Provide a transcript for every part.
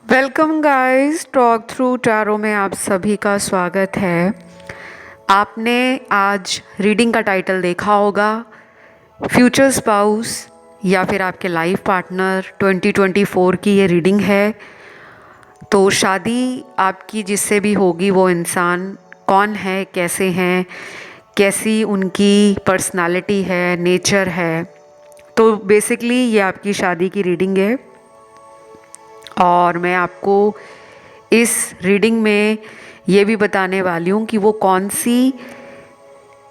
Welcome guys, talk through tarot में आप सभी का स्वागत है। आपने आज रीडिंग का टाइटल देखा होगा, फ्यूचर स्पाउस या फिर आपके लाइफ पार्टनर 2024 की ये रीडिंग है। तो शादी आपकी जिससे भी होगी वो इंसान कौन है, कैसे हैं, कैसी उनकी पर्सनालिटी है, नेचर है। तो बेसिकली ये आपकी शादी की रीडिंग है और मैं आपको इस रीडिंग में ये भी बताने वाली हूँ कि वो कौन सी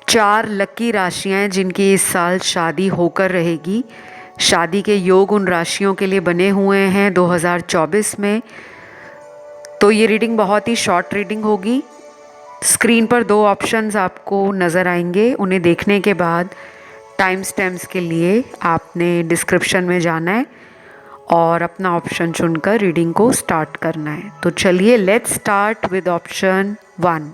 4 लकी राशियाँ हैं जिनकी इस साल शादी होकर रहेगी। शादी के योग उन राशियों के लिए बने हुए हैं 2024 में। तो ये रीडिंग बहुत ही शॉर्ट रीडिंग होगी। स्क्रीन पर 2 ऑप्शंस आपको नज़र आएंगे। उन्हें देखने के बाद टाइम स्टैम्प्स के लिए आपने डिस्क्रिप्शन में जाना है और अपना ऑप्शन चुनकर रीडिंग को स्टार्ट करना है। तो चलिए let's start with option 1।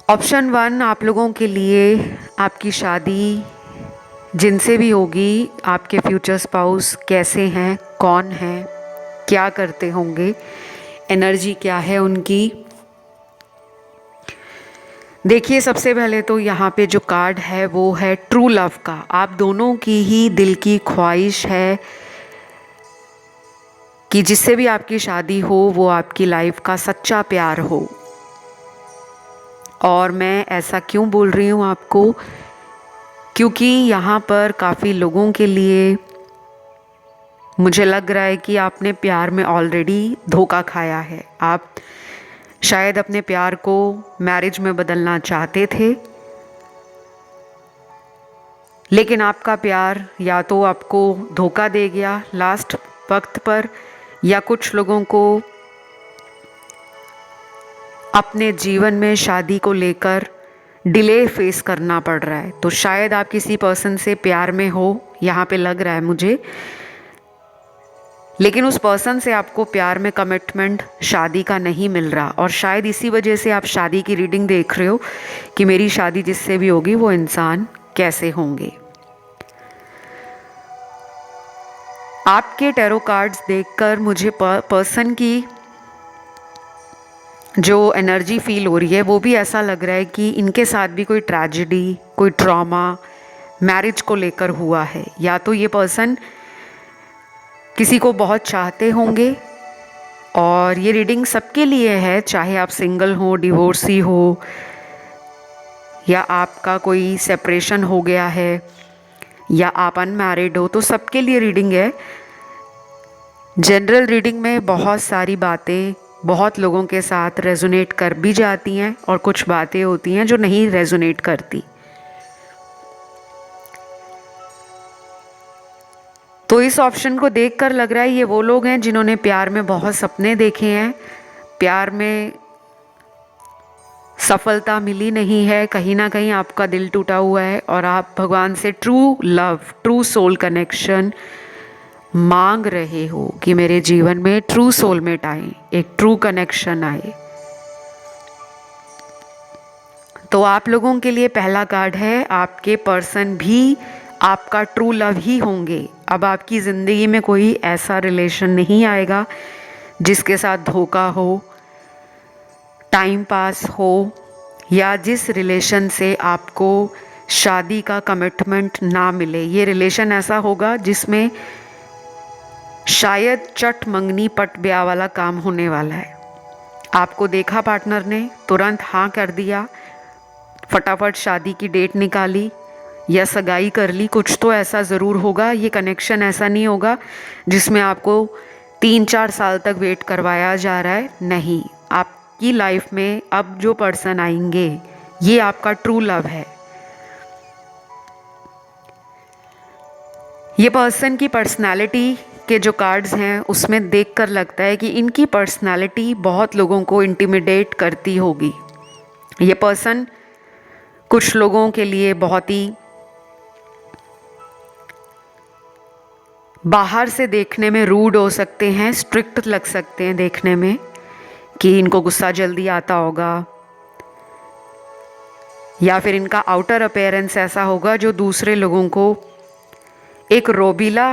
Option 1 आप लोगों के लिए आपकी शादी जिनसे भी होगी, आपके फ्यूचर स्पाउस कैसे हैं, कौन हैं, क्या करते होंगे, एनर्जी क्या है उनकी। देखिए, सबसे पहले तो यहाँ पे जो कार्ड है वो है ट्रू लव का। आप दोनों की ही दिल की ख्वाहिश है कि जिससे भी आपकी शादी हो वो आपकी लाइफ का सच्चा प्यार हो। और मैं ऐसा क्यों बोल रही हूँ आपको, क्योंकि यहाँ पर काफ़ी लोगों के लिए मुझे लग रहा है कि आपने प्यार में ऑलरेडी धोखा खाया है। आप शायद अपने प्यार को मैरिज में बदलना चाहते थे, लेकिन आपका प्यार या तो आपको धोखा दे गया लास्ट वक्त पर, या कुछ लोगों को अपने जीवन में शादी को लेकर डिले फेस करना पड़ रहा है। तो शायद आप किसी पर्सन से प्यार में हो, यहाँ पे लग रहा है मुझे, लेकिन उस पर्सन से आपको प्यार में कमिटमेंट शादी का नहीं मिल रहा। और शायद इसी वजह से आप शादी की रीडिंग देख रहे हो कि मेरी शादी जिससे भी होगी वो इंसान कैसे होंगे। आपके टैरो कार्ड्स देखकर मुझे पर्सन की जो एनर्जी फील हो रही है वो भी ऐसा लग रहा है कि इनके साथ भी कोई ट्रेजेडी, कोई ट्रॉमा मैरिज को लेकर हुआ है। या तो ये पर्सन किसी को बहुत चाहते होंगे, और ये रीडिंग सबके लिए है, चाहे आप सिंगल हो, डिवोर्सी हो, या आपका कोई सेपरेशन हो गया है, या आप अनमैरिड हो, तो सबके लिए रीडिंग है। जनरल रीडिंग में बहुत सारी बातें बहुत लोगों के साथ रेजोनेट कर भी जाती हैं और कुछ बातें होती हैं जो नहीं रेजोनेट करती। तो इस ऑप्शन को देखकर लग रहा है ये वो लोग हैं जिन्होंने प्यार में बहुत सपने देखे हैं, प्यार में सफलता मिली नहीं है, कहीं ना कहीं आपका दिल टूटा हुआ है और आप भगवान से true love, true soul connection मांग रहे हो कि मेरे जीवन में ट्रू सोलमेट आए, एक ट्रू कनेक्शन आए। तो आप लोगों के लिए पहला कार्ड है, आपके पर्सन भी आपका ट्रू लव ही होंगे। अब आपकी ज़िंदगी में कोई ऐसा रिलेशन नहीं आएगा जिसके साथ धोखा हो, टाइम पास हो, या जिस रिलेशन से आपको शादी का कमिटमेंट ना मिले। ये रिलेशन ऐसा होगा जिसमें शायद चट मंगनी पट ब्याह वाला काम होने वाला है। आपको देखा पार्टनर ने, तुरंत हाँ कर दिया, फटाफट शादी की डेट निकाली या सगाई कर ली, कुछ तो ऐसा ज़रूर होगा। ये कनेक्शन ऐसा नहीं होगा जिसमें आपको 3-4 साल तक वेट करवाया जा रहा है। नहीं, आपकी लाइफ में अब जो पर्सन आएंगे ये आपका ट्रू लव है। ये पर्सन की पर्सनालिटी के जो कार्ड्स हैं उसमें देखकर लगता है कि इनकी पर्सनालिटी बहुत लोगों को इंटिमिडेट करती होगी। ये पर्सन कुछ लोगों के लिए बहुत ही बाहर से देखने में रूड हो सकते हैं, स्ट्रिक्ट लग सकते हैं देखने में, कि इनको गुस्सा जल्दी आता होगा, या फिर इनका आउटर अपीयरेंस ऐसा होगा जो दूसरे लोगों को एक रोबीला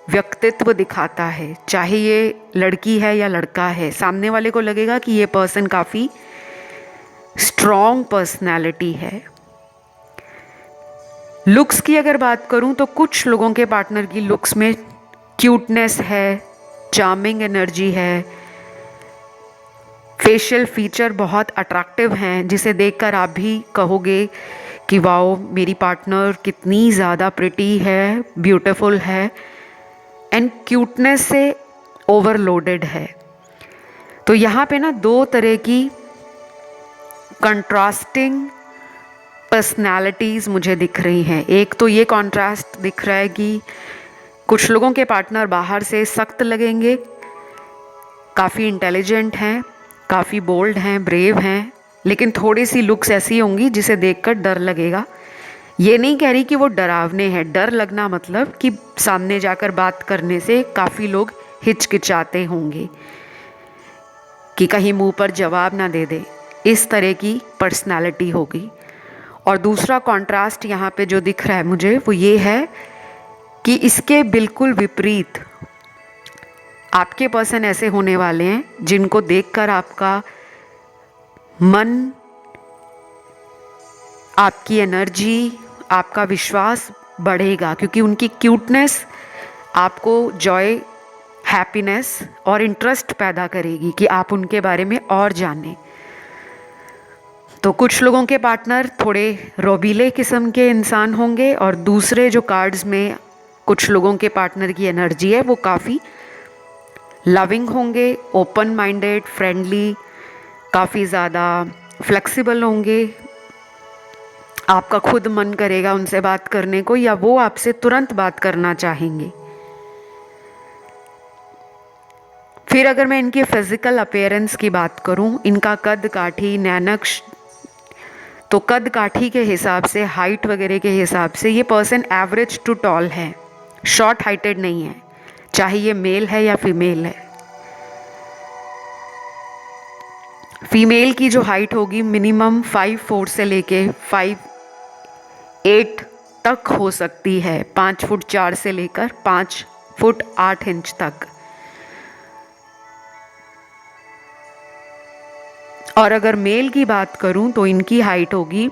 व्यक्तित्व दिखाता है, चाहे ये लड़की है या लड़का है। सामने वाले को लगेगा कि ये पर्सन काफ़ी स्ट्रॉन्ग पर्सनैलिटी है। लुक्स की अगर बात करूं तो कुछ लोगों के पार्टनर की लुक्स में क्यूटनेस है, चार्मिंग एनर्जी है, फेशियल फीचर बहुत अट्रैक्टिव हैं, जिसे देखकर आप भी कहोगे कि वाओ मेरी पार्टनर कितनी ज़्यादा प्रिटी है, ब्यूटीफुल है एंड क्यूटनेस से ओवरलोडेड है। तो यहाँ पे ना दो तरह की कंट्रास्टिंग पर्सनालिटीज़ मुझे दिख रही हैं। एक तो ये कॉन्ट्रास्ट दिख रहा है कि कुछ लोगों के पार्टनर बाहर से सख्त लगेंगे, काफ़ी इंटेलिजेंट हैं, काफ़ी बोल्ड हैं, ब्रेव हैं, लेकिन थोड़ी सी लुक्स ऐसी होंगी जिसे देखकर डर लगेगा। ये नहीं कह रही कि वो डरावने हैं, डर लगना मतलब कि सामने जाकर बात करने से काफ़ी लोग हिचकिचाते होंगे कि कहीं मुंह पर जवाब ना दे दे, इस तरह की पर्सनालिटी होगी। और दूसरा कॉन्ट्रास्ट यहाँ पे जो दिख रहा है मुझे वो ये है कि इसके बिल्कुल विपरीत आपके पर्सन ऐसे होने वाले हैं जिनको देखकर आपका मन, आपकी एनर्जी, आपका विश्वास बढ़ेगा, क्योंकि उनकी क्यूटनेस आपको जॉय, हैप्पीनेस और इंटरेस्ट पैदा करेगी कि आप उनके बारे में और जानें। तो कुछ लोगों के पार्टनर थोड़े रोबीले किस्म के इंसान होंगे और दूसरे जो कार्ड्स में कुछ लोगों के पार्टनर की एनर्जी है वो काफ़ी लविंग होंगे, ओपन माइंडेड, फ्रेंडली, काफ़ी ज़्यादा फ्लेक्सिबल होंगे। आपका खुद मन करेगा उनसे बात करने को या वो आपसे तुरंत बात करना चाहेंगे। फिर अगर मैं इनकी फिजिकल अपीयरेंस की बात करूं, इनका कद काठी, नैनक्श, तो कद काठी के हिसाब से, हाइट वगैरह के हिसाब से ये पर्सन एवरेज टू टॉल है, शॉर्ट हाइटेड नहीं है, चाहे ये मेल है या फीमेल है। फीमेल की जो हाइट होगी मिनिमम 5'4" से लेके 5'8" तक हो सकती है, 5 फुट 4 से लेकर 5 फुट 8 इंच तक। और अगर मेल की बात करूं तो इनकी हाइट होगी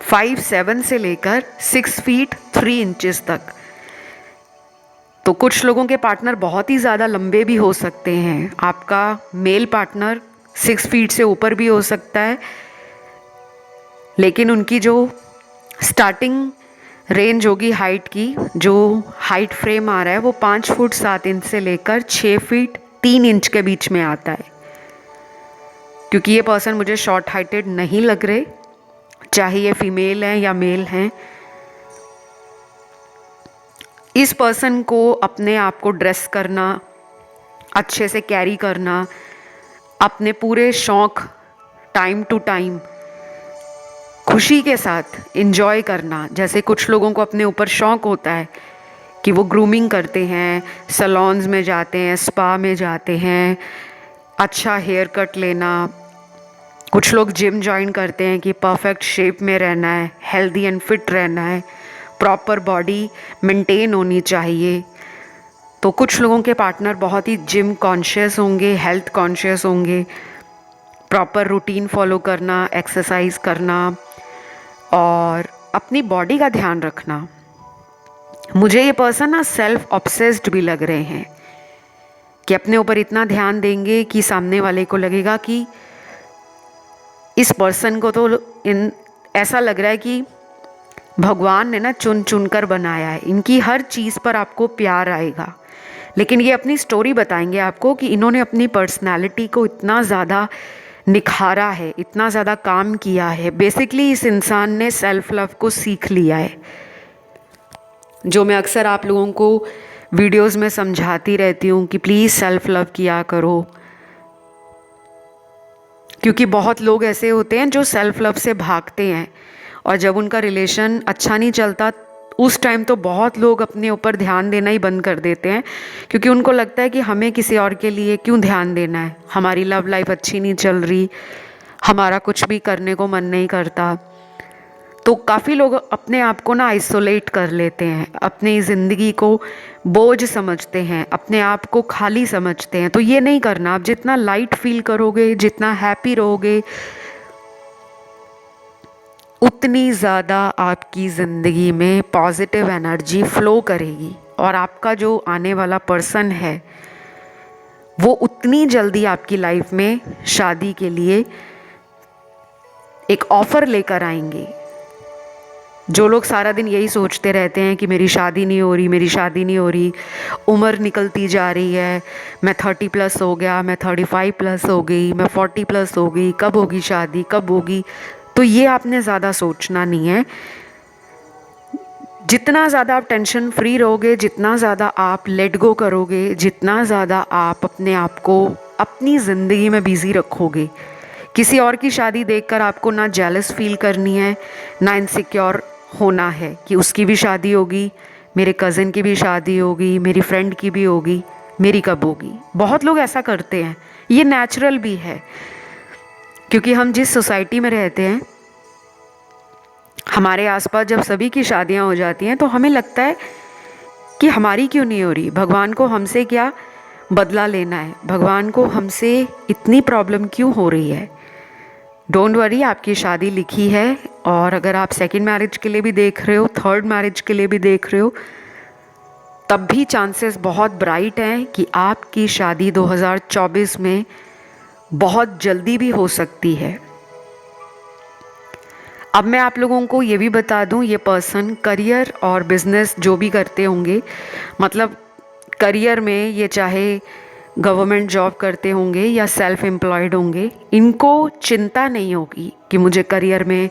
5'7" से लेकर 6 फीट 3 इंचेस तक। तो कुछ लोगों के पार्टनर बहुत ही ज़्यादा लंबे भी हो सकते हैं। आपका मेल पार्टनर 6 फीट से ऊपर भी हो सकता है, लेकिन उनकी जो स्टार्टिंग रेंज होगी हाइट की, जो हाइट फ्रेम आ रहा है वो 5 फुट 7 इंच से लेकर 6 फीट 3 इंच के बीच में आता है। क्योंकि ये पर्सन मुझे शॉर्ट हाइटेड नहीं लग रहे, चाहे ये फीमेल हैं या मेल हैं। इस पर्सन को अपने आप को ड्रेस करना, अच्छे से कैरी करना, अपने पूरे शौक़ टाइम टू टाइम खुशी के साथ एंजॉय करना। जैसे कुछ लोगों को अपने ऊपर शौक़ होता है कि वो ग्रूमिंग करते हैं, सैलून्स में जाते हैं, स्पा में जाते हैं, अच्छा हेयर कट लेना। कुछ लोग जिम ज्वाइन करते हैं कि परफेक्ट शेप में रहना है, हेल्दी एंड फिट रहना है, प्रॉपर बॉडी मेंटेन होनी चाहिए। तो कुछ लोगों के पार्टनर बहुत ही जिम कॉन्शियस होंगे, हेल्थ कॉन्शियस होंगे, प्रॉपर रूटीन फॉलो करना, एक्सरसाइज करना और अपनी बॉडी का ध्यान रखना। मुझे ये पर्सन ना सेल्फ ऑब्सेस्ड भी लग रहे हैं कि अपने ऊपर इतना ध्यान देंगे कि सामने वाले को लगेगा कि इस पर्सन को तो ऐसा लग रहा है कि भगवान ने ना चुन चुन कर बनाया है, इनकी हर चीज़ पर आपको प्यार आएगा। लेकिन ये अपनी स्टोरी बताएंगे आपको कि इन्होंने अपनी पर्सनालिटी को इतना ज़्यादा निखारा है, इतना ज़्यादा काम किया है। बेसिकली इस इंसान ने सेल्फ लव को सीख लिया है, जो मैं अक्सर आप लोगों को वीडियोस में समझाती रहती हूँ कि प्लीज़ सेल्फ लव किया करो। क्योंकि बहुत लोग ऐसे होते हैं जो सेल्फ लव से भागते हैं और जब उनका रिलेशन अच्छा नहीं चलता उस टाइम तो बहुत लोग अपने ऊपर ध्यान देना ही बंद कर देते हैं, क्योंकि उनको लगता है कि हमें किसी और के लिए क्यों ध्यान देना है, हमारी लव लाइफ अच्छी नहीं चल रही, हमारा कुछ भी करने को मन नहीं करता। तो काफ़ी लोग अपने आप को ना आइसोलेट कर लेते हैं, अपनी ज़िंदगी को बोझ समझते हैं, अपने आप को खाली समझते हैं। तो ये नहीं करना। आप जितना लाइट फील करोगे, जितना हैप्पी रहोगे, उतनी ज़्यादा आपकी ज़िंदगी में पॉजिटिव एनर्जी फ्लो करेगी और आपका जो आने वाला पर्सन है वो उतनी जल्दी आपकी लाइफ में शादी के लिए एक ऑफ़र लेकर आएंगे। जो लोग सारा दिन यही सोचते रहते हैं कि मेरी शादी नहीं हो रही, मेरी शादी नहीं हो रही, उम्र निकलती जा रही है, मैं 30+ हो गया, मैं 35+ हो गई, मैं 40+ हो गई, कब होगी शादी, कब होगी। तो ये आपने ज़्यादा सोचना नहीं है। जितना ज़्यादा आप टेंशन फ्री रहोगे, जितना ज़्यादा आप लेट गो करोगे, जितना ज़्यादा आप अपने आप को अपनी ज़िंदगी में बिज़ी रखोगे, किसी और की शादी देखकर आपको ना जेलस फील करनी है, ना इनसिक्योर होना है कि उसकी भी शादी होगी, मेरे कज़न की भी शादी होगी, मेरी फ्रेंड की भी होगी, मेरी कब होगी। बहुत लोग ऐसा करते हैं, ये नेचुरल भी है, क्योंकि हम जिस सोसाइटी में रहते हैं, हमारे आसपास जब सभी की शादियां हो जाती हैं तो हमें लगता है कि हमारी क्यों नहीं हो रही, भगवान को हमसे क्या बदला लेना है, भगवान को हमसे इतनी प्रॉब्लम क्यों हो रही है। डोंट वरी, आपकी शादी लिखी है। और अगर आप सेकंड मैरिज के लिए भी देख रहे हो, थर्ड मैरिज के लिए भी देख रहे हो, तब भी चांसेस बहुत ब्राइट हैं कि आपकी शादी 2024 में बहुत जल्दी भी हो सकती है। अब मैं आप लोगों को ये भी बता दूं, ये पर्सन करियर और बिजनेस जो भी करते होंगे, मतलब करियर में ये चाहे गवर्नमेंट जॉब करते होंगे या सेल्फ एम्प्लॉयड होंगे, इनको चिंता नहीं होगी कि मुझे करियर में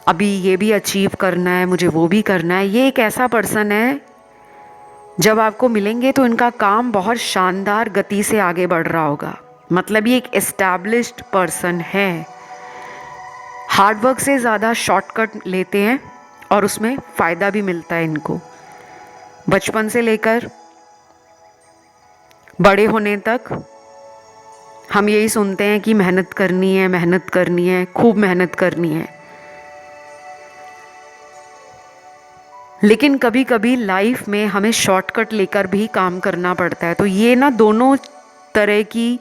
अभी ये भी अचीव करना है, मुझे वो भी करना है। ये एक ऐसा पर्सन है, जब आपको मिलेंगे तो इनका काम बहुत शानदार गति से आगे बढ़ रहा होगा। मतलब ये एक एस्टैब्लिश्ड पर्सन है। हार्डवर्क से ज़्यादा शॉर्टकट लेते हैं और उसमें फ़ायदा भी मिलता है इनको। बचपन से लेकर बड़े होने तक हम यही सुनते हैं कि मेहनत करनी है, मेहनत करनी है, खूब मेहनत करनी है। लेकिन कभी कभी लाइफ में हमें शॉर्टकट लेकर भी काम करना पड़ता है। तो ये ना दोनों तरह की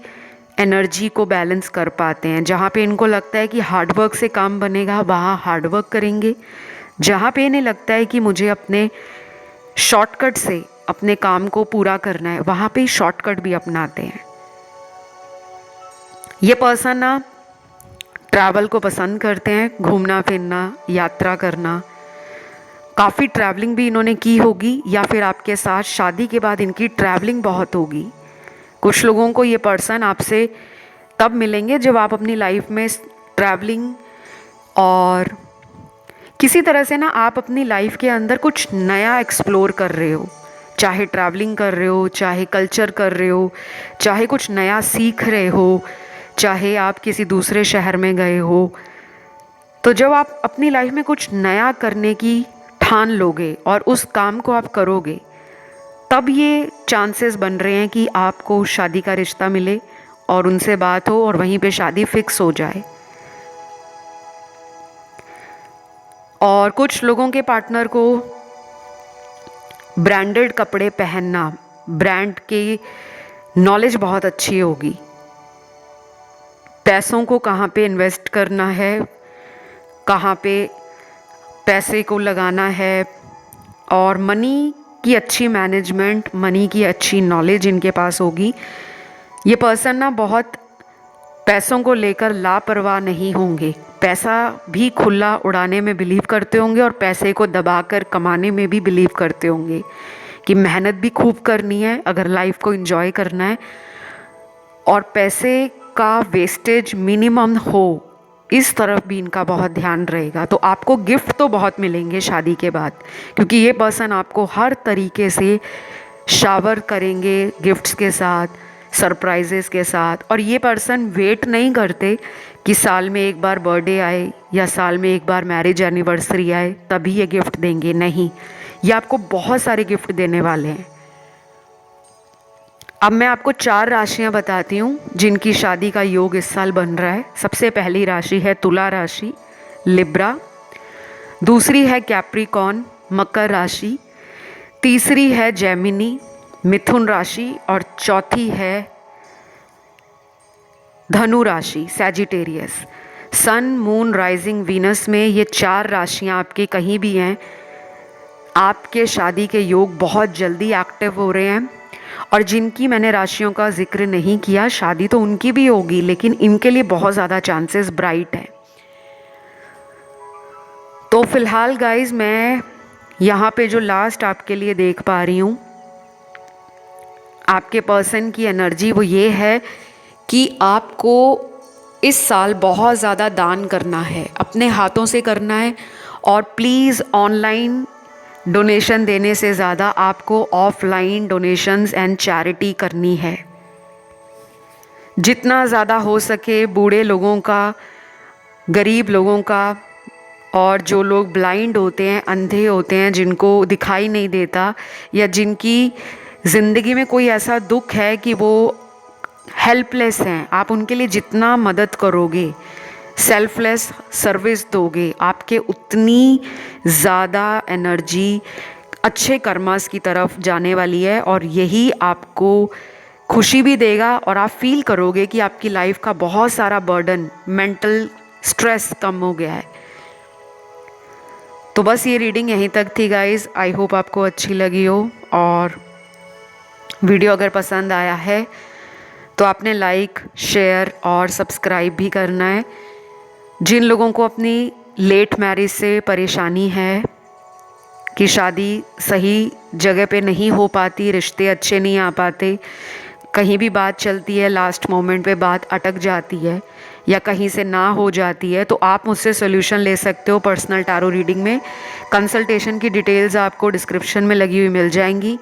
एनर्जी को बैलेंस कर पाते हैं। जहाँ पे इनको लगता है कि हार्डवर्क से काम बनेगा, वहाँ हार्डवर्क करेंगे। जहाँ पे इन्हें लगता है कि मुझे अपने शॉर्टकट से अपने काम को पूरा करना है, वहाँ पे शॉर्टकट भी अपनाते हैं। ये पर्सन ना ट्रैवल को पसंद करते हैं, घूमना फिरना, यात्रा करना। काफ़ी ट्रैवलिंग भी इन्होंने की होगी, या फिर आपके साथ शादी के बाद इनकी ट्रैवलिंग बहुत होगी। कुछ लोगों को ये पर्सन आपसे तब मिलेंगे जब आप अपनी लाइफ में ट्रैवलिंग और किसी तरह से ना आप अपनी लाइफ के अंदर कुछ नया एक्सप्लोर कर रहे हो, चाहे ट्रैवलिंग कर रहे हो, चाहे कल्चर कर रहे हो, चाहे कुछ नया सीख रहे हो, चाहे आप किसी दूसरे शहर में गए हो। तो जब आप अपनी लाइफ में कुछ नया करने की ठान लोगे और उस काम को आप करोगे, तब ये चांसेस बन रहे हैं कि आपको शादी का रिश्ता मिले और उनसे बात हो और वहीं पे शादी फिक्स हो जाए। और कुछ लोगों के पार्टनर को ब्रांडेड कपड़े पहनना, ब्रांड की नॉलेज बहुत अच्छी होगी, पैसों को कहाँ पे इन्वेस्ट करना है, कहाँ पे पैसे को लगाना है, और मनी की अच्छी मैनेजमेंट, मनी की अच्छी नॉलेज इनके पास होगी। ये पर्सन ना बहुत पैसों को लेकर लापरवाह नहीं होंगे, पैसा भी खुला उड़ाने में बिलीव करते होंगे और पैसे को दबाकर कमाने में भी बिलीव करते होंगे कि मेहनत भी खूब करनी है अगर लाइफ को एंजॉय करना है, और पैसे का वेस्टेज मिनिमम हो, इस तरफ भी इनका बहुत ध्यान रहेगा। तो आपको गिफ्ट तो बहुत मिलेंगे शादी के बाद, क्योंकि ये पर्सन आपको हर तरीके से शावर करेंगे गिफ्ट्स के साथ, सरप्राइजेस के साथ। और ये पर्सन वेट नहीं करते कि साल में एक बार बर्थडे आए या साल में एक बार मैरिज एनिवर्सरी आए तभी ये गिफ्ट देंगे, नहीं, ये आपको बहुत सारे गिफ्ट देने वाले हैं। अब मैं आपको 4 राशियां बताती हूँ जिनकी शादी का योग इस साल बन रहा है। सबसे पहली राशि है तुला राशि, लिब्रा। दूसरी है कैप्रिकॉर्न मकर राशि, तीसरी है जेमिनी मिथुन राशि और चौथी है धनु राशि Sagittarius. Sun moon rising Venus में ये 4 राशियां आपके कहीं भी हैं, आपके शादी के योग बहुत जल्दी एक्टिव हो रहे हैं। और जिनकी मैंने राशियों का जिक्र नहीं किया, शादी तो उनकी भी होगी लेकिन इनके लिए बहुत ज़्यादा चांसेस ब्राइट हैं। तो फिलहाल गाइज मैं यहाँ पे जो लास्ट आपके लिए देख पा रही हूँ, आपके पर्सन की एनर्जी वो ये है कि आपको इस साल बहुत ज़्यादा दान करना है, अपने हाथों से करना है। और प्लीज़ ऑनलाइन डोनेशन देने से ज़्यादा आपको ऑफलाइन डोनेशंस एंड चैरिटी करनी है। जितना ज़्यादा हो सके बूढ़े लोगों का, गरीब लोगों का, और जो लोग ब्लाइंड होते हैं, अंधे होते हैं, जिनको दिखाई नहीं देता, या जिनकी ज़िंदगी में कोई ऐसा दुख है कि वो हेल्पलेस हैं, आप उनके लिए जितना मदद करोगे, सेल्फलेस सर्विस दोगे, आपके उतनी ज़्यादा एनर्जी अच्छे कर्मास की तरफ जाने वाली है। और यही आपको खुशी भी देगा और आप फील करोगे कि आपकी लाइफ का बहुत सारा बर्डन, मेंटल स्ट्रेस कम हो गया है। तो बस ये रीडिंग यहीं तक थी गाइज़। आई होप आपको अच्छी लगी हो, और वीडियो अगर पसंद आया है तो आपने लाइक, शेयर और सब्सक्राइब भी करना है। जिन लोगों को अपनी लेट मैरिज से परेशानी है कि शादी सही जगह पे नहीं हो पाती, रिश्ते अच्छे नहीं आ पाते, कहीं भी बात चलती है, लास्ट मोमेंट पे बात अटक जाती है या कहीं से ना हो जाती है, तो आप मुझसे सोल्यूशन ले सकते हो पर्सनल टैरो रीडिंग में। कंसल्टेशन की डिटेल्स आपको डिस्क्रिप्शन में लगी हुई मिल जाएंगी।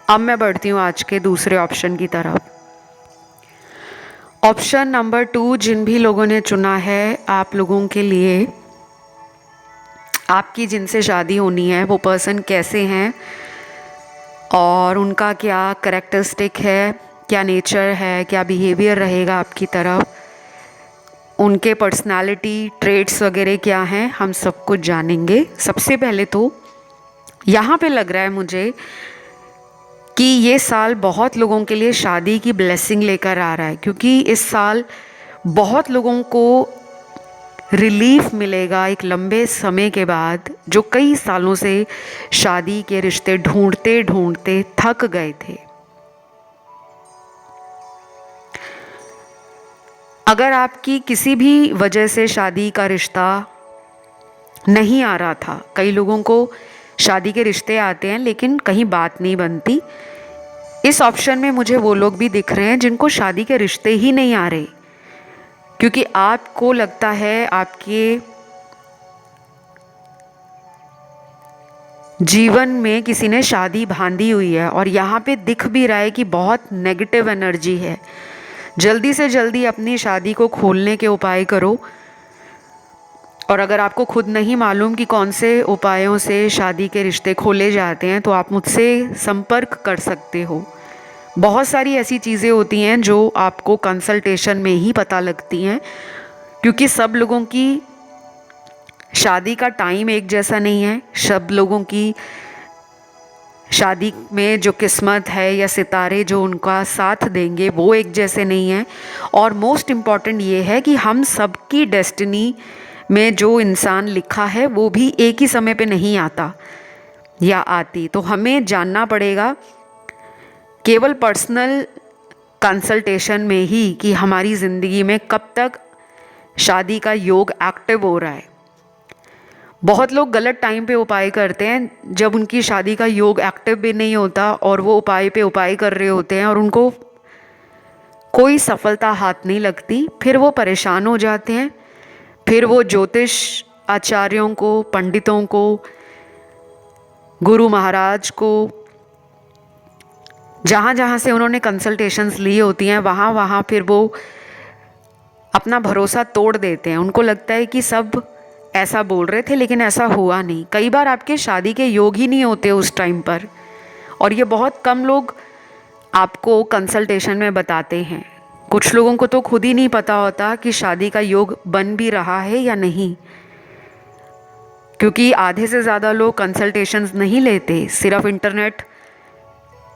अब मैं बढ़ती हूँ आज के दूसरे ऑप्शन की तरफ। ऑप्शन नंबर 2 जिन भी लोगों ने चुना है, आप लोगों के लिए आपकी जिनसे शादी होनी है वो पर्सन कैसे हैं और उनका क्या करैक्टरिस्टिक है, क्या नेचर है, क्या बिहेवियर रहेगा आपकी तरफ, उनके पर्सनालिटी ट्रेट्स वगैरह क्या हैं, हम सब कुछ जानेंगे। सबसे पहले तो यहाँ पे लग रहा है मुझे कि ये साल बहुत लोगों के लिए शादी की ब्लेसिंग लेकर आ रहा है, क्योंकि इस साल बहुत लोगों को रिलीफ मिलेगा एक लंबे समय के बाद, जो कई सालों से शादी के रिश्ते ढूंढते ढूंढते थक गए थे। अगर आपकी किसी भी वजह से शादी का रिश्ता नहीं आ रहा था, कई लोगों को शादी के रिश्ते आते हैं लेकिन कहीं बात नहीं बनती, इस ऑप्शन में मुझे वो लोग भी दिख रहे हैं जिनको शादी के रिश्ते ही नहीं आ रहे, क्योंकि आपको लगता है आपके जीवन में किसी ने शादी बांधी हुई है। और यहाँ पे दिख भी रहा है कि बहुत नेगेटिव एनर्जी है। जल्दी से जल्दी अपनी शादी को खोलने के उपाय करो। और अगर आपको खुद नहीं मालूम कि कौन से उपायों से शादी के रिश्ते खोले जाते हैं, तो आप मुझसे संपर्क कर सकते हो। बहुत सारी ऐसी चीज़ें होती हैं जो आपको कंसल्टेशन में ही पता लगती हैं, क्योंकि सब लोगों की शादी का टाइम एक जैसा नहीं है, सब लोगों की शादी में जो किस्मत है या सितारे जो उनका साथ देंगे वो एक जैसे नहीं हैं। और मोस्ट इम्पॉर्टेंट ये है कि हम सबकी डेस्टिनी में जो इंसान लिखा है वो भी एक ही समय पे नहीं आता या आती। तो हमें जानना पड़ेगा केवल पर्सनल कंसल्टेशन में ही कि हमारी ज़िंदगी में कब तक शादी का योग एक्टिव हो रहा है। बहुत लोग गलत टाइम पे उपाय करते हैं, जब उनकी शादी का योग एक्टिव भी नहीं होता और वो उपाय पे उपाय कर रहे होते हैं और उनको कोई सफलता हाथ नहीं लगती, फिर वो परेशान हो जाते हैं। फिर वो ज्योतिष आचार्यों को, पंडितों को, गुरु महाराज को, जहाँ जहाँ से उन्होंने कंसल्टेशंस ली होती हैं, वहाँ वहाँ फिर वो अपना भरोसा तोड़ देते हैं। उनको लगता है कि सब ऐसा बोल रहे थे लेकिन ऐसा हुआ नहीं। कई बार आपके शादी के योग ही नहीं होते उस टाइम पर, और ये बहुत कम लोग आपको कंसल्टेशन में बताते हैं। कुछ लोगों को तो खुद ही नहीं पता होता कि शादी का योग बन भी रहा है या नहीं। क्योंकि आधे से ज़्यादा लोग कंसल्टेशंस नहीं लेते, सिर्फ इंटरनेट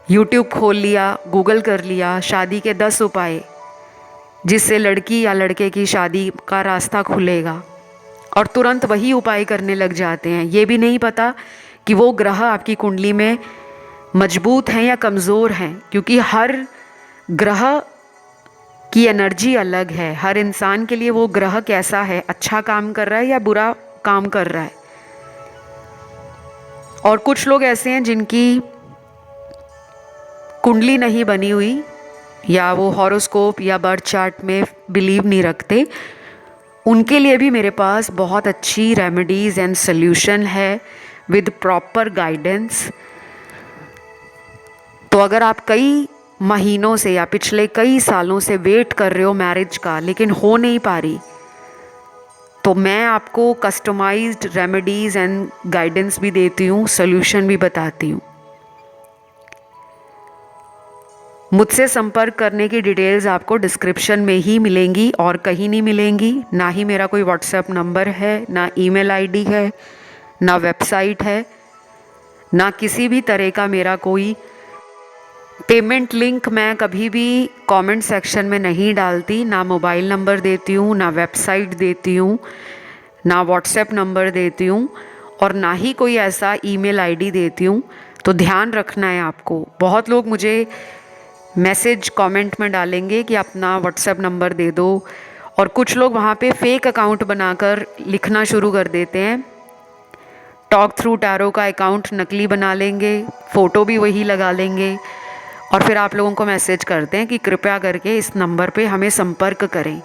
यूट्यूब खोल लिया, गूगल कर लिया, शादी के 10 उपाय जिससे लड़की या लड़के की शादी का रास्ता खुलेगा, और तुरंत वही उपाय करने लग जाते हैं। ये भी नहीं पता कि वो ग्रह आपकी कुंडली में मजबूत हैं या कमज़ोर हैं, क्योंकि हर ग्रह की एनर्जी अलग है। हर इंसान के लिए वो ग्रह कैसा है, अच्छा काम कर रहा है या बुरा काम कर रहा है। और कुछ लोग ऐसे हैं जिनकी कुंडली नहीं बनी हुई, या वो हॉरोस्कोप या बर्थ चार्ट में बिलीव नहीं रखते, उनके लिए भी मेरे पास बहुत अच्छी रेमेडीज़ एंड सल्यूशन है विद प्रॉपर गाइडेंस। तो अगर आप कई महीनों से या पिछले कई सालों से वेट कर रहे हो मैरिज का, लेकिन हो नहीं पा रही, तो मैं आपको कस्टमाइज्ड रेमेडीज़ एंड गाइडेंस भी देती हूँ, सल्यूशन भी बताती हूँ। मुझसे संपर्क करने की डिटेल्स आपको डिस्क्रिप्शन में ही मिलेंगी और कहीं नहीं मिलेंगी। ना ही मेरा कोई व्हाट्सएप नंबर है, ना ईमेल आईडी है, ना वेबसाइट है, ना किसी भी तरह का मेरा कोई पेमेंट लिंक मैं कभी भी कमेंट सेक्शन में नहीं डालती। ना मोबाइल नंबर देती हूँ, ना वेबसाइट देती हूँ, ना व्हाट्सएप नंबर देती हूँ, और ना ही कोई ऐसा ईमेल आईडी देती हूँ। तो ध्यान रखना है आपको। बहुत लोग मुझे मैसेज कमेंट में डालेंगे कि अपना व्हाट्सएप नंबर दे दो, और कुछ लोग वहाँ पे फेक अकाउंट बनाकर लिखना शुरू कर देते हैं। टॉक थ्रू टैरो का अकाउंट नकली बना लेंगे, फ़ोटो भी वही लगा लेंगे, और फिर आप लोगों को मैसेज करते हैं कि कृपया करके इस नंबर पे हमें संपर्क करें,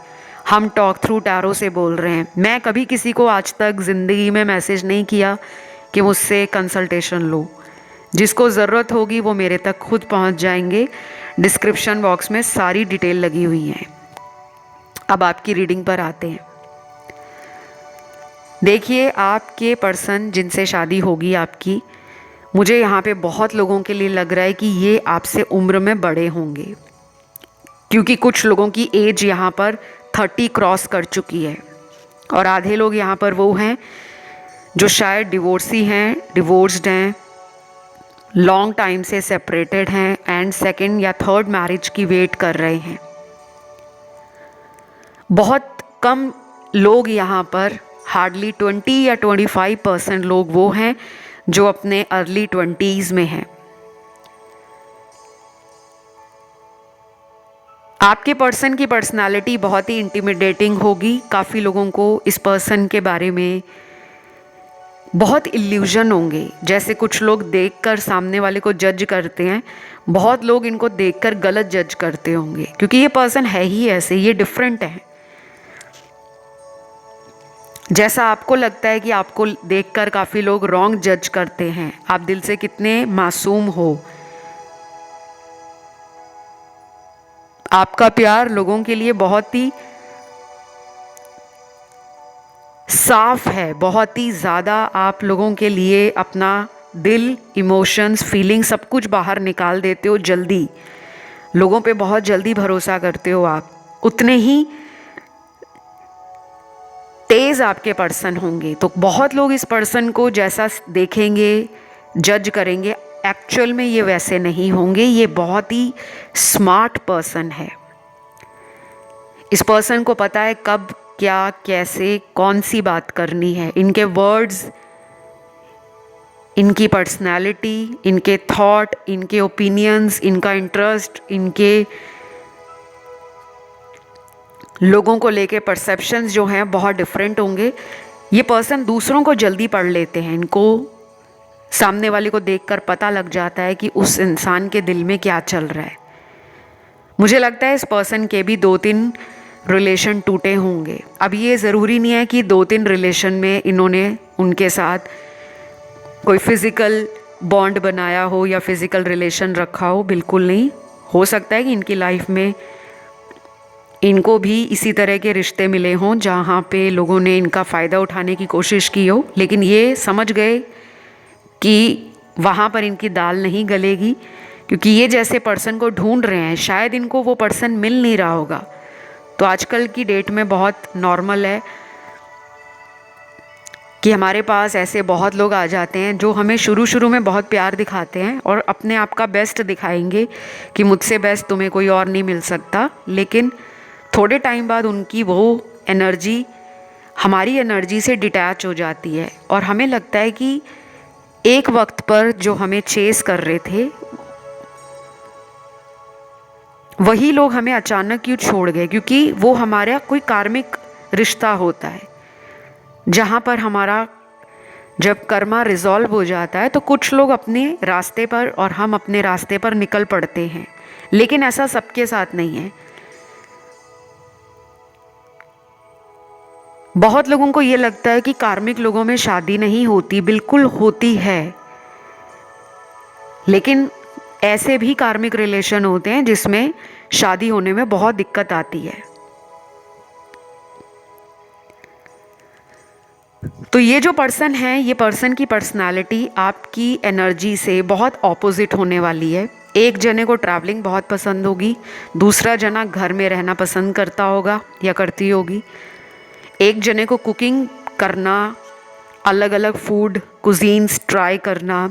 हम टॉक थ्रू टैरो से बोल रहे हैं। मैं कभी किसी को आज तक ज़िंदगी में मैसेज नहीं किया कि मुझसे कंसल्टेशन लो। जिसको ज़रूरत होगी वो मेरे तक खुद पहुंच जाएंगे। डिस्क्रिप्शन बॉक्स में सारी डिटेल लगी हुई है। अब आपकी रीडिंग पर आते हैं। देखिए, आपके पर्सन जिनसे शादी होगी आपकी, मुझे यहाँ पे बहुत लोगों के लिए लग रहा है कि ये आपसे उम्र में बड़े होंगे, क्योंकि कुछ लोगों की एज यहाँ पर 30 क्रॉस कर चुकी है, और आधे लोग यहाँ पर वो हैं जो शायद डिवोर्सी हैं, डिवोर्स्ड हैं, लॉन्ग टाइम से सेपरेटेड हैं, एंड सेकंड या थर्ड मैरिज की वेट कर रहे हैं। बहुत कम लोग यहाँ पर, हार्डली 20 या 25% लोग वो हैं जो अपने अर्ली 20s में हैं। आपके पर्सन की पर्सनालिटी बहुत ही इंटिमिडेटिंग होगी। काफ़ी लोगों को इस पर्सन के बारे में बहुत इल्यूजन होंगे। जैसे कुछ लोग देखकर सामने वाले को जज करते हैं, बहुत लोग इनको देखकर गलत जज करते होंगे, क्योंकि ये पर्सन है ही ऐसे, ये डिफरेंट है। जैसा आपको लगता है कि आपको देखकर काफ़ी लोग रॉन्ग जज करते हैं, आप दिल से कितने मासूम हो। आपका प्यार लोगों के लिए बहुत ही साफ है, बहुत ही ज़्यादा आप लोगों के लिए अपना दिल, इमोशंस, फीलिंग सब कुछ बाहर निकाल देते हो जल्दी। लोगों पे बहुत जल्दी भरोसा करते हो आप। उतने ही तेज़ आपके पर्सन होंगे। तो बहुत लोग इस पर्सन को जैसा देखेंगे, जज करेंगे, एक्चुअल में ये वैसे नहीं होंगे। ये बहुत ही स्मार्ट पर्सन है। इस पर्सन को पता है कब, क्या, कैसे, कौन सी बात करनी है। इनके वर्ड्स, इनकी पर्सनैलिटी, इनके थॉट, इनके ओपिनियंस, इनका इंटरेस्ट, इनके लोगों को लेके परसेप्शंस जो हैं बहुत डिफरेंट होंगे। ये पर्सन दूसरों को जल्दी पढ़ लेते हैं। इनको सामने वाले को देखकर पता लग जाता है कि उस इंसान के दिल में क्या चल रहा है। मुझे लगता है इस पर्सन के भी 2-3 रिलेशन टूटे होंगे। अब ये ज़रूरी नहीं है कि 2-3 रिलेशन में इन्होंने उनके साथ कोई फिज़िकल बॉन्ड बनाया हो या फिज़िकल रिलेशन रखा हो, बिल्कुल नहीं। हो सकता है कि इनकी लाइफ में इनको भी इसी तरह के रिश्ते मिले हों जहाँ पे लोगों ने इनका फ़ायदा उठाने की कोशिश की हो, लेकिन ये समझ गए कि वहाँ पर इनकी दाल नहीं गलेगी, क्योंकि ये जैसे पर्सन को ढूंढ रहे हैं, शायद इनको वो पर्सन मिल नहीं रहा होगा। तो आजकल की डेट में बहुत नॉर्मल है कि हमारे पास ऐसे बहुत लोग आ जाते हैं जो हमें शुरू शुरू में बहुत प्यार दिखाते हैं और अपने आप का बेस्ट दिखाएंगे कि मुझसे बेस्ट तुम्हें कोई और नहीं मिल सकता, लेकिन थोड़े टाइम बाद उनकी वो एनर्जी हमारी एनर्जी से डिटैच हो जाती है और हमें लगता है कि एक वक्त पर जो हमें चेस कर रहे थे वही लोग हमें अचानक क्यों छोड़ गए, क्योंकि वो हमारा कोई कार्मिक रिश्ता होता है जहाँ पर हमारा जब कर्मा रिजॉल्व हो जाता है तो कुछ लोग अपने रास्ते पर और हम अपने रास्ते पर निकल पड़ते हैं, लेकिन ऐसा सबके साथ नहीं है। बहुत लोगों को ये लगता है कि कार्मिक लोगों में शादी नहीं होती, बिल्कुल होती है, लेकिन ऐसे भी कार्मिक रिलेशन होते हैं जिसमें शादी होने में बहुत दिक्कत आती है। तो ये जो पर्सन है, ये पर्सन की पर्सनालिटी आपकी एनर्जी से बहुत ऑपोजिट होने वाली है। एक जने को ट्रैवलिंग बहुत पसंद होगी, दूसरा जना घर में रहना पसंद करता होगा या करती होगी। एक जने को कुकिंग करना, अलग अलग फूड कुजीन्स ट्राई करना,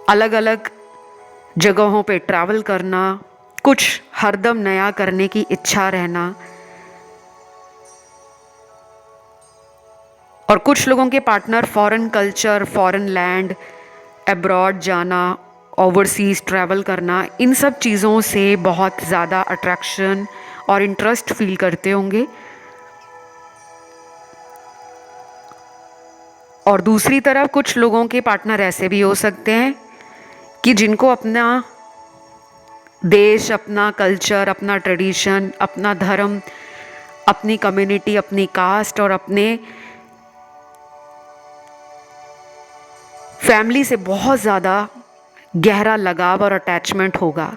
अलग अलग जगहों पे ट्रैवल करना, कुछ हरदम नया करने की इच्छा रहना। और कुछ लोगों के partner foreign culture, foreign land, abroad जाना, ओवरसीज़ ट्रैवल करना, इन सब चीज़ों से बहुत ज़्यादा अट्रैक्शन और इंटरेस्ट फील करते होंगे। और दूसरी तरफ कुछ लोगों के पार्टनर ऐसे भी हो सकते हैं कि जिनको अपना देश, अपना कल्चर, अपना ट्रेडिशन, अपना धर्म, अपनी कम्युनिटी, अपनी कास्ट और अपने फैमिली से बहुत ज़्यादा गहरा लगाव और अटैचमेंट होगा।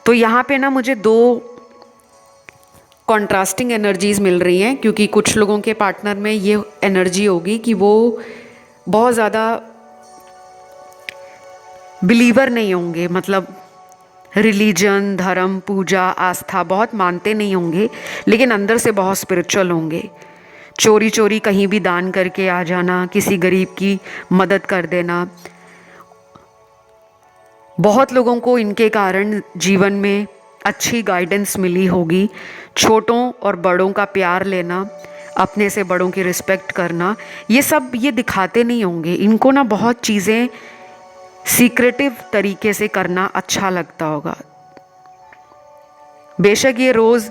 तो यहाँ पे ना मुझे दो कॉन्ट्रास्टिंग एनर्जीज मिल रही हैं, क्योंकि कुछ लोगों के पार्टनर में ये एनर्जी होगी कि वो बहुत ज़्यादा बिलीवर नहीं होंगे, मतलब रिलीजन, धर्म, पूजा, आस्था बहुत मानते नहीं होंगे, लेकिन अंदर से बहुत स्पिरिचुअल होंगे। चोरी चोरी कहीं भी दान करके आ जाना, किसी गरीब की मदद कर देना। बहुत लोगों को इनके कारण जीवन में अच्छी गाइडेंस मिली होगी। छोटों और बड़ों का प्यार लेना, अपने से बड़ों की रिस्पेक्ट करना, ये सब ये दिखाते नहीं होंगे। इनको ना बहुत चीज़ें सीक्रेटिव तरीके से करना अच्छा लगता होगा। बेशक ये रोज़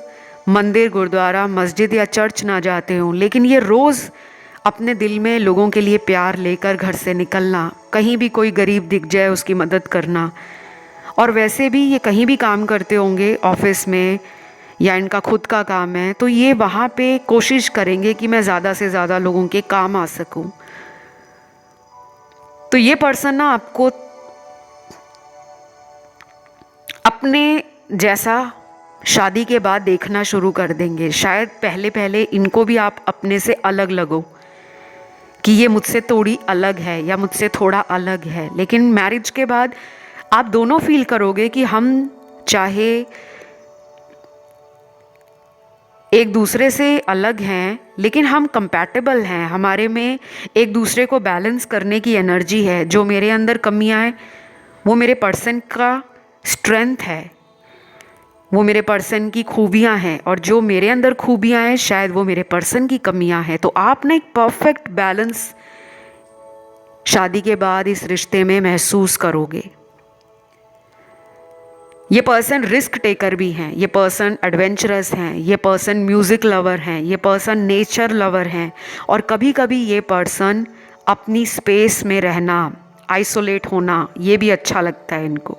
मंदिर, गुरुद्वारा, मस्जिद या चर्च ना जाते हों, लेकिन ये रोज़ अपने दिल में लोगों के लिए प्यार लेकर घर से निकलना, कहीं भी कोई गरीब दिख जाए उसकी मदद करना। और वैसे भी ये कहीं भी काम करते होंगे, ऑफिस में या इनका खुद का काम है, तो ये वहाँ पे कोशिश करेंगे कि मैं ज़्यादा से ज़्यादा लोगों के काम आ सकूं। तो ये पर्सन ना आपको अपने जैसा शादी के बाद देखना शुरू कर देंगे। शायद पहले पहले इनको भी आप अपने से अलग लगो कि ये मुझसे थोड़ी अलग है या मुझसे थोड़ा अलग है, लेकिन मैरिज के बाद आप दोनों फील करोगे कि हम चाहे एक दूसरे से अलग हैं, लेकिन हम कंपैटिबल हैं। हमारे में एक दूसरे को बैलेंस करने की एनर्जी है। जो मेरे अंदर कमियां हैं वो मेरे पर्सन का स्ट्रेंथ है, वो मेरे पर्सन की खूबियां हैं, और जो मेरे अंदर खूबियां हैं शायद वो मेरे पर्सन की कमियां हैं। तो आप ना एक परफेक्ट बैलेंस शादी के बाद इस रिश्ते में महसूस करोगे। ये पर्सन रिस्क टेकर भी हैं, ये पर्सन एडवेंचरस हैं, ये पर्सन म्यूज़िक लवर हैं, ये पर्सन नेचर लवर हैं, और कभी कभी ये पर्सन अपनी स्पेस में रहना, आइसोलेट होना, ये भी अच्छा लगता है इनको।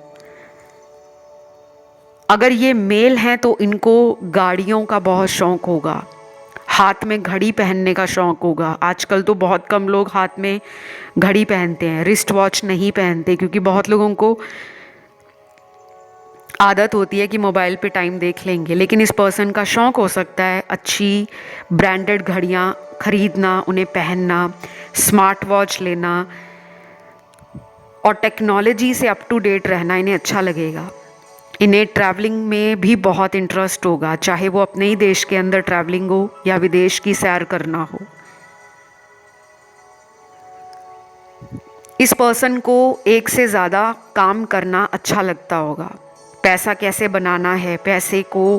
अगर ये मेल हैं तो इनको गाड़ियों का बहुत शौक़ होगा, हाथ में घड़ी पहनने का शौक़ होगा। आजकल तो बहुत कम लोग हाथ में घड़ी पहनते हैं, रिस्ट वॉच नहीं पहनते, क्योंकि बहुत लोगों को आदत होती है कि मोबाइल पे टाइम देख लेंगे। लेकिन इस पर्सन का शौक़ हो सकता है अच्छी ब्रांडेड घड़ियाँ खरीदना, उन्हें पहनना, स्मार्ट वॉच लेना, और टेक्नोलॉजी से अप टू डेट रहना इन्हें अच्छा लगेगा। इन्हें ट्रैवलिंग में भी बहुत इंटरेस्ट होगा, चाहे वो अपने ही देश के अंदर ट्रैवलिंग हो या विदेश की सैर करना हो। इस पर्सन को एक से ज़्यादा काम करना अच्छा लगता होगा। पैसा कैसे बनाना है, पैसे को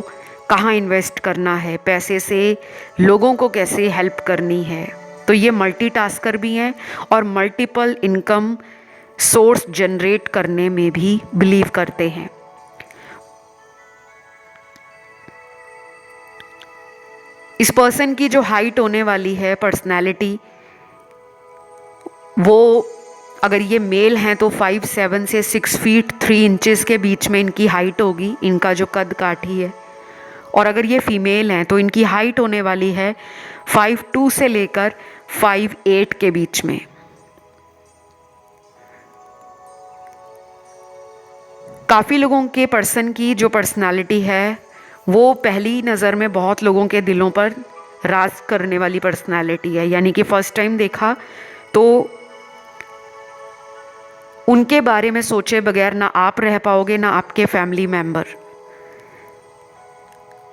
कहाँ इन्वेस्ट करना है, पैसे से लोगों को कैसे हेल्प करनी है। तो ये मल्टीटास्कर भी हैं और मल्टीपल इनकम सोर्स जनरेट करने में भी बिलीव करते हैं। इस पर्सन की जो हाइट होने वाली है, पर्सनैलिटी, वो अगर ये मेल हैं तो 5'7" से 6 फीट 3 इंचेस के बीच में इनकी हाइट होगी, इनका जो कद काठी है। और अगर ये फीमेल हैं तो इनकी हाइट होने वाली है 5'2" से लेकर 5'8" के बीच में। काफ़ी लोगों के पर्सन की जो पर्सनालिटी है वो पहली नज़र में बहुत लोगों के दिलों पर राज करने वाली पर्सनालिटी है, यानी कि फर्स्ट टाइम देखा तो उनके बारे में सोचे बगैर ना आप रह पाओगे ना आपके फैमिली मेंबर।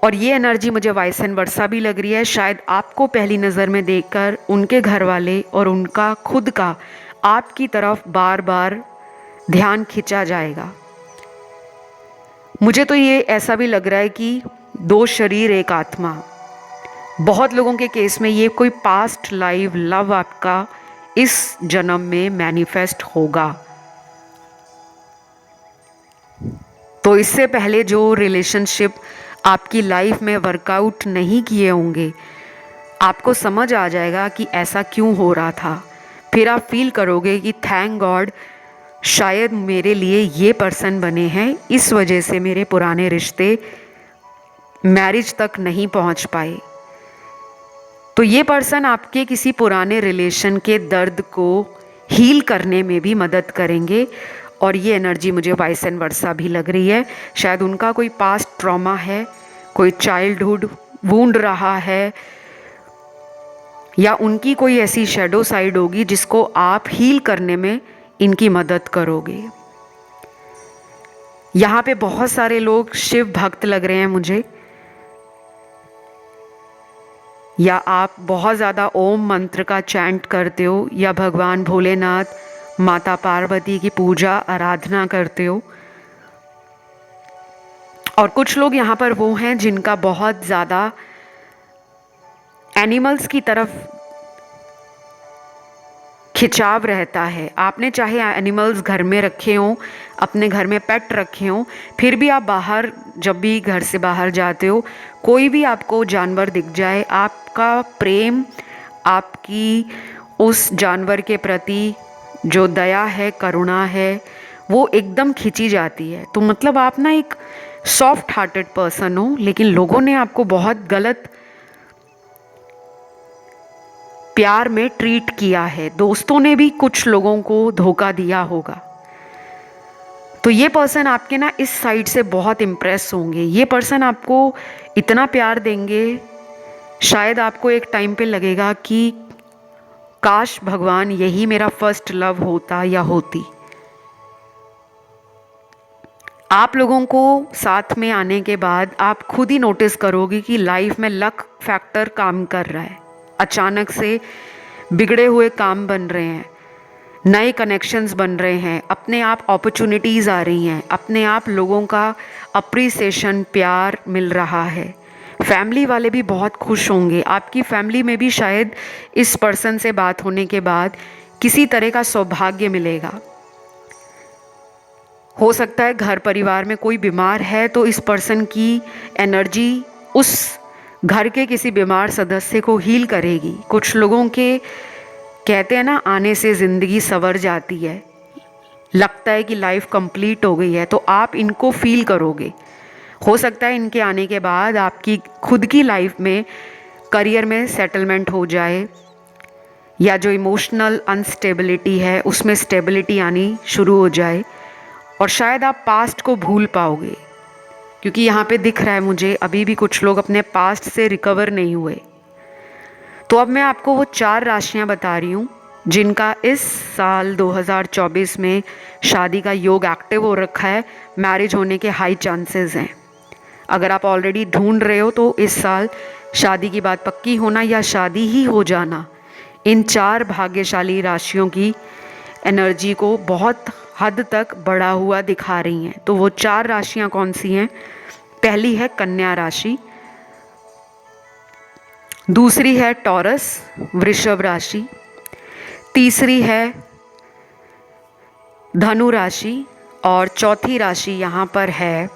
और ये एनर्जी मुझे वाइस एंड वर्सा भी लग रही है। शायद आपको पहली नज़र में देखकर उनके घर वाले और उनका खुद का आपकी तरफ बार बार ध्यान खिंचा जाएगा। मुझे तो ये ऐसा भी लग रहा है कि 2 शरीर एक आत्मा। बहुत लोगों के केस में ये कोई पास्ट लाइफ लव आपका इस जन्म में मैनिफेस्ट होगा। तो इससे पहले जो रिलेशनशिप आपकी लाइफ में वर्कआउट नहीं किए होंगे, आपको समझ आ जाएगा कि ऐसा क्यों हो रहा था। फिर आप फील करोगे कि थैंक गॉड, शायद मेरे लिए ये पर्सन बने हैं, इस वजह से मेरे पुराने रिश्ते मैरिज तक नहीं पहुंच पाए। तो ये पर्सन आपके किसी पुराने रिलेशन के दर्द को हील करने में भी मदद करेंगे। और ये एनर्जी मुझे वाइस एंड वर्सा भी लग रही है। शायद उनका कोई पास्ट ट्रॉमा है, कोई चाइल्डहुड वुंड रहा है, या उनकी कोई ऐसी शैडो साइड होगी जिसको आप हील करने में इनकी मदद करोगे। यहाँ पे बहुत सारे लोग शिव भक्त लग रहे हैं मुझे, या आप बहुत ज़्यादा ओम मंत्र का चैंट करते हो, या भगवान भोलेनाथ माता पार्वती की पूजा आराधना करते हो। और कुछ लोग यहाँ पर वो हैं जिनका बहुत ज़्यादा एनिमल्स की तरफ खिंचाव रहता है। आपने चाहे एनिमल्स घर में रखे हों, अपने घर में पेट रखे हों, फिर भी आप बाहर, जब भी घर से बाहर जाते हो, कोई भी आपको जानवर दिख जाए, आपका प्रेम, आपकी उस जानवर के प्रति जो दया है, करुणा है, वो एकदम खिंची जाती है। तो मतलब आप ना एक सॉफ्ट हार्टेड पर्सन हो, लेकिन लोगों ने आपको बहुत गलत प्यार में ट्रीट किया है। दोस्तों ने भी कुछ लोगों को धोखा दिया होगा। तो ये पर्सन आपके ना इस साइड से बहुत इम्प्रेस होंगे। ये पर्सन आपको इतना प्यार देंगे, शायद आपको एक टाइम पे लगेगा कि काश भगवान यही मेरा फर्स्ट लव होता या होती। आप लोगों को साथ में आने के बाद आप खुद ही नोटिस करोगे कि लाइफ में लक फैक्टर काम कर रहा है। अचानक से बिगड़े हुए काम बन रहे हैं, नए कनेक्शंस बन रहे हैं, अपने आप अपॉर्चुनिटीज़ आ रही हैं, अपने आप लोगों का अप्रिसिएशन, प्यार मिल रहा है। फैमिली वाले भी बहुत खुश होंगे। आपकी फैमिली में भी शायद इस पर्सन से बात होने के बाद किसी तरह का सौभाग्य मिलेगा। हो सकता है घर परिवार में कोई बीमार है तो इस पर्सन की एनर्जी उस घर के किसी बीमार सदस्य को हील करेगी। कुछ लोगों के कहते हैं ना, आने से ज़िंदगी संवर जाती है, लगता है कि लाइफ कंप्लीट हो गई है, तो आप इनको फील करोगे। हो सकता है इनके आने के बाद आपकी खुद की लाइफ में करियर में सेटलमेंट हो जाए, या जो इमोशनल अनस्टेबिलिटी है उसमें स्टेबिलिटी आनी शुरू हो जाए, और शायद आप पास्ट को भूल पाओगे। क्योंकि यहाँ पे दिख रहा है मुझे अभी भी कुछ लोग अपने पास्ट से रिकवर नहीं हुए। तो अब मैं आपको वो 4 राशियाँ बता रही हूँ जिनका इस साल 2024 में शादी का योग एक्टिव हो रखा है, मैरिज होने के हाई चांसेस हैं। अगर आप ऑलरेडी ढूंढ रहे हो तो इस साल शादी की बात पक्की होना या शादी ही हो जाना, इन 4 भाग्यशाली राशियों की एनर्जी को बहुत हद तक बढ़ा हुआ दिखा रही हैं। तो वो 4 राशियां कौन सी हैं? पहली है कन्या राशि, दूसरी है टॉरस वृषभ राशि, तीसरी है धनु राशि और चौथी राशि यहाँ पर है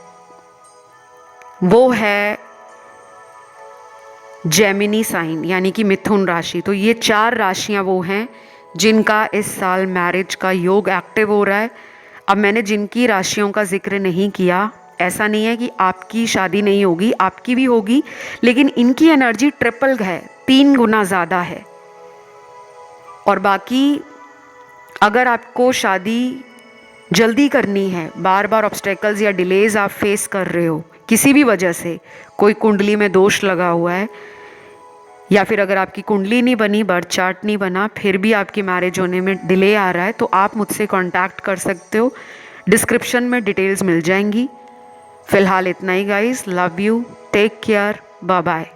वो है जेमिनी साइन यानी कि मिथुन राशि। तो ये 4 राशियाँ वो हैं जिनका इस साल मैरिज का योग एक्टिव हो रहा है। अब मैंने जिनकी राशियों का जिक्र नहीं किया, ऐसा नहीं है कि आपकी शादी नहीं होगी, आपकी भी होगी, लेकिन इनकी एनर्जी ट्रिपल है, 3 गुना ज़्यादा है। और बाकी अगर आपको शादी जल्दी करनी है, बार बार ऑब्स्टेकल्स या डिलेज आप फेस कर रहे हो किसी भी वजह से, कोई कुंडली में दोष लगा हुआ है, या फिर अगर आपकी कुंडली नहीं बनी, बर्थ चार्ट नहीं बना, फिर भी आपकी मैरिज होने में डिले आ रहा है, तो आप मुझसे कांटेक्ट कर सकते हो। डिस्क्रिप्शन में डिटेल्स मिल जाएंगी। फिलहाल इतना ही guys, love you, take care, bye bye.